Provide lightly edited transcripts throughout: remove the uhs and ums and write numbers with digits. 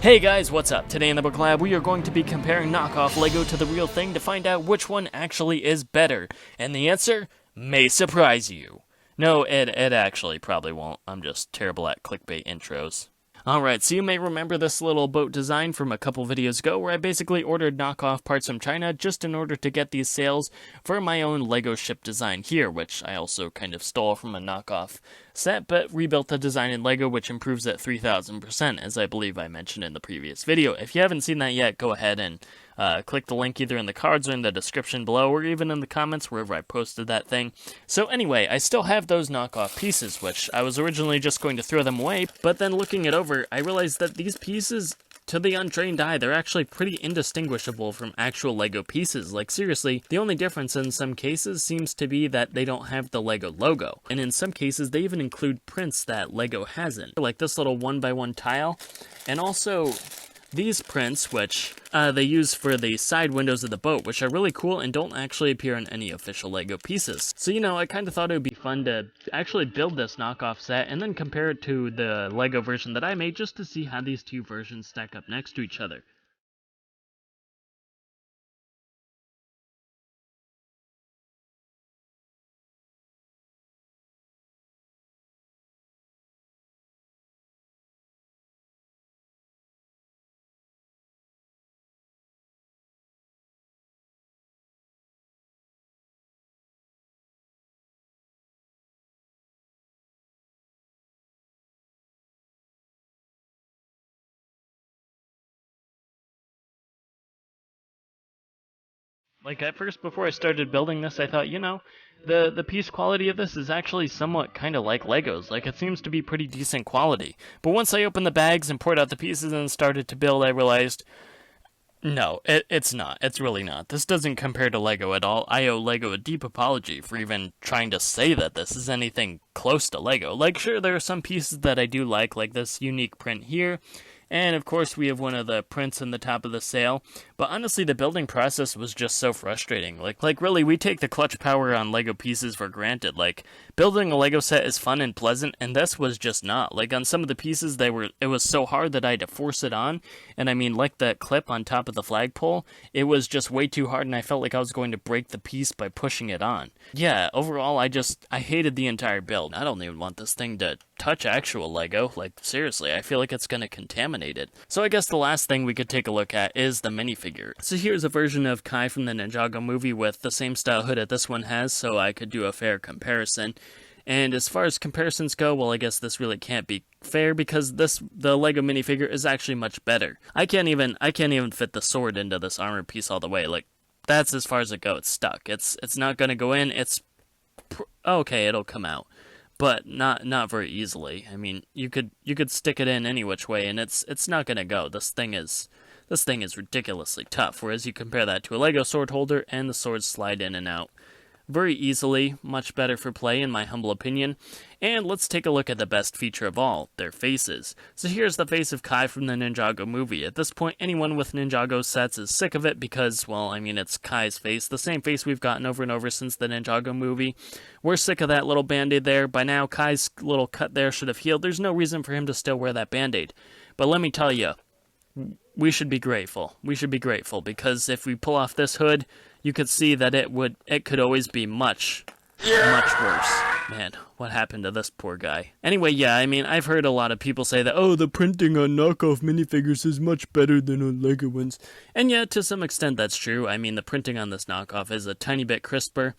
Hey guys, what's up? Today in the Book Lab, we are going to be comparing knockoff LEGO to the real thing to find out which one actually is better. And the answer may surprise you. No, it actually probably won't. I'm just terrible at clickbait intros. Alright, so you may remember this little boat design from a couple videos ago where I basically ordered knockoff parts from China just in order to get these sales for my own LEGO ship design here, which I also kind of stole from a knockoff set, but rebuilt the design in LEGO, which improves at 3000%, as I believe I mentioned in the previous video. If you haven't seen that yet, go ahead and click the link either in the cards or in the description below, or even in the comments wherever I posted that thing. So anyway, I still have those knockoff pieces, which I was originally just going to throw them away, but then looking it over, I realized that these pieces, to the untrained eye, they're actually pretty indistinguishable from actual LEGO pieces. Like, seriously, the only difference in some cases seems to be that they don't have the LEGO logo. And in some cases, they even include prints that LEGO hasn't. Like this little 1x1 tile, and also these prints, which they use for the side windows of the boat, which are really cool and don't actually appear in any official LEGO pieces. So, you know, I kind of thought it would be fun to actually build this knockoff set and then compare it to the LEGO version that I made just to see how these two versions stack up next to each other. Like, at first, before I started building this, I thought, you know, the piece quality of this is actually somewhat kind of like Legos. Like, it seems to be pretty decent quality. But once I opened the bags and poured out the pieces and started to build, I realized, no, it's not. It's really not. This doesn't compare to Lego at all. I owe Lego a deep apology for even trying to say that this is anything close to Lego. Like, sure, there are some pieces that I do like this unique print here. And of course, we have one of the prints in the top of the sail. But honestly, the building process was just so frustrating. Like really, we take the clutch power on Lego pieces for granted. Like, building a Lego set is fun and pleasant, and this was just not. Like, on some of the pieces, it was so hard that I had to force it on. And I mean, like that clip on top of the flagpole, it was just way too hard, and I felt like I was going to break the piece by pushing it on. Yeah, overall, I hated the entire build. I don't even want this thing to touch actual Lego. Like, seriously, I feel like it's gonna contaminate it. So I guess the last thing we could take a look at is the minifigure. So here's a version of Kai from the Ninjago movie with the same style hood that this one has, so I could do a fair comparison. And as far as comparisons go, well, I guess this really can't be fair because the Lego minifigure is actually much better. I can't even fit the sword into this armor piece all the way. Like, that's as far as it goes. It's stuck. It's not gonna go in. Okay, it'll come out, but not very easily. I mean, you could stick it in any which way, and it's not gonna go. This thing is ridiculously tough. Whereas you compare that to a Lego sword holder, and the swords slide in and out very easily. Much better for play, in my humble opinion. And let's take a look at the best feature of all, their faces. So here's the face of Kai from the Ninjago movie. At this point, anyone with Ninjago sets is sick of it because, well, I mean, it's Kai's face, the same face we've gotten over and over since the Ninjago movie. We're sick of that little band-aid there. By now, Kai's little cut there should have healed. There's no reason for him to still wear that band-aid. But let me tell you, we should be grateful. We should be grateful, because if we pull off this hood, you could see that it could always be much worse. Man, what happened to this poor guy? Anyway, yeah, I mean, I've heard a lot of people say that, oh, the printing on knockoff minifigures is much better than on Lego ones. And yeah, to some extent that's true. I mean, the printing on this knockoff is a tiny bit crisper,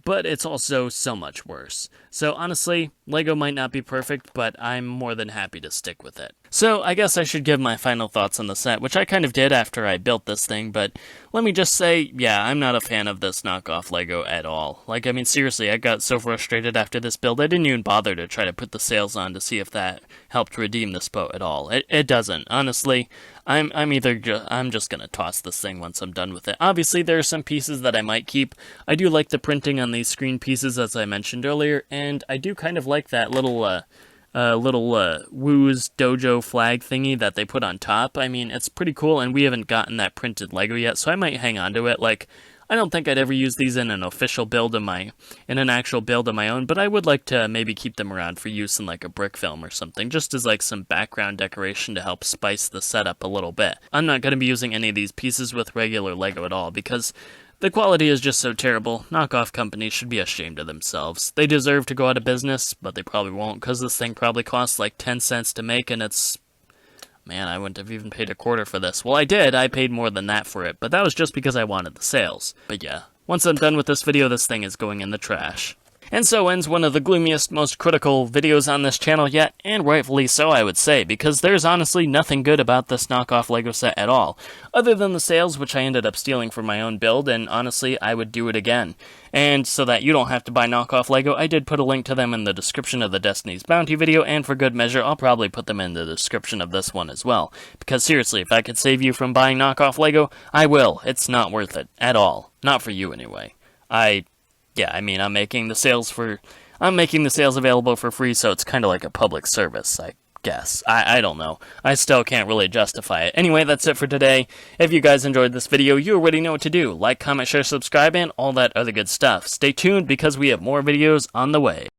but it's also so much worse. So honestly, Lego might not be perfect, but I'm more than happy to stick with it. So I guess I should give my final thoughts on the set, which I kind of did after I built this thing, but let me just say, yeah, I'm not a fan of this knockoff Lego at all. Like, I mean, seriously, I got so frustrated after this build, I didn't even bother to try to put the sails on to see if that helped redeem this boat at all. It doesn't. Honestly, I'm just gonna toss this thing once I'm done with it. Obviously, there are some pieces that I might keep. I do like the printing on these screen pieces, as I mentioned earlier, and I do kind of like that little Woo's Dojo flag thingy that they put on top. I mean, it's pretty cool, and we haven't gotten that printed Lego yet, so I might hang on to it. Like, I don't think I'd ever use these in an actual build of my own, but I would like to maybe keep them around for use in like a brick film or something, just as like some background decoration to help spice the setup a little bit. I'm not going to be using any of these pieces with regular Lego at all, because the quality is just so terrible. Knockoff companies should be ashamed of themselves. They deserve to go out of business, but they probably won't, because this thing probably costs like 10 cents to make, and it's... Man, I wouldn't have even paid a quarter for this. Well, I did. I paid more than that for it, but that was just because I wanted the sales. But yeah, once I'm done with this video, this thing is going in the trash. And so ends one of the gloomiest, most critical videos on this channel yet, and rightfully so, I would say, because there's honestly nothing good about this knockoff Lego set at all, other than the sales, which I ended up stealing for my own build, and honestly, I would do it again. And so that you don't have to buy knockoff Lego, I did put a link to them in the description of the Destiny's Bounty video, and for good measure, I'll probably put them in the description of this one as well. Because seriously, if I could save you from buying knockoff Lego, I will. It's not worth it. At all. Not for you, anyway. Yeah, I mean, I'm making the sales available for free, so it's kind of like a public service, I guess. I don't know. I still can't really justify it. Anyway, that's it for today. If you guys enjoyed this video, you already know what to do. Like, comment, share, subscribe, and all that other good stuff. Stay tuned because we have more videos on the way.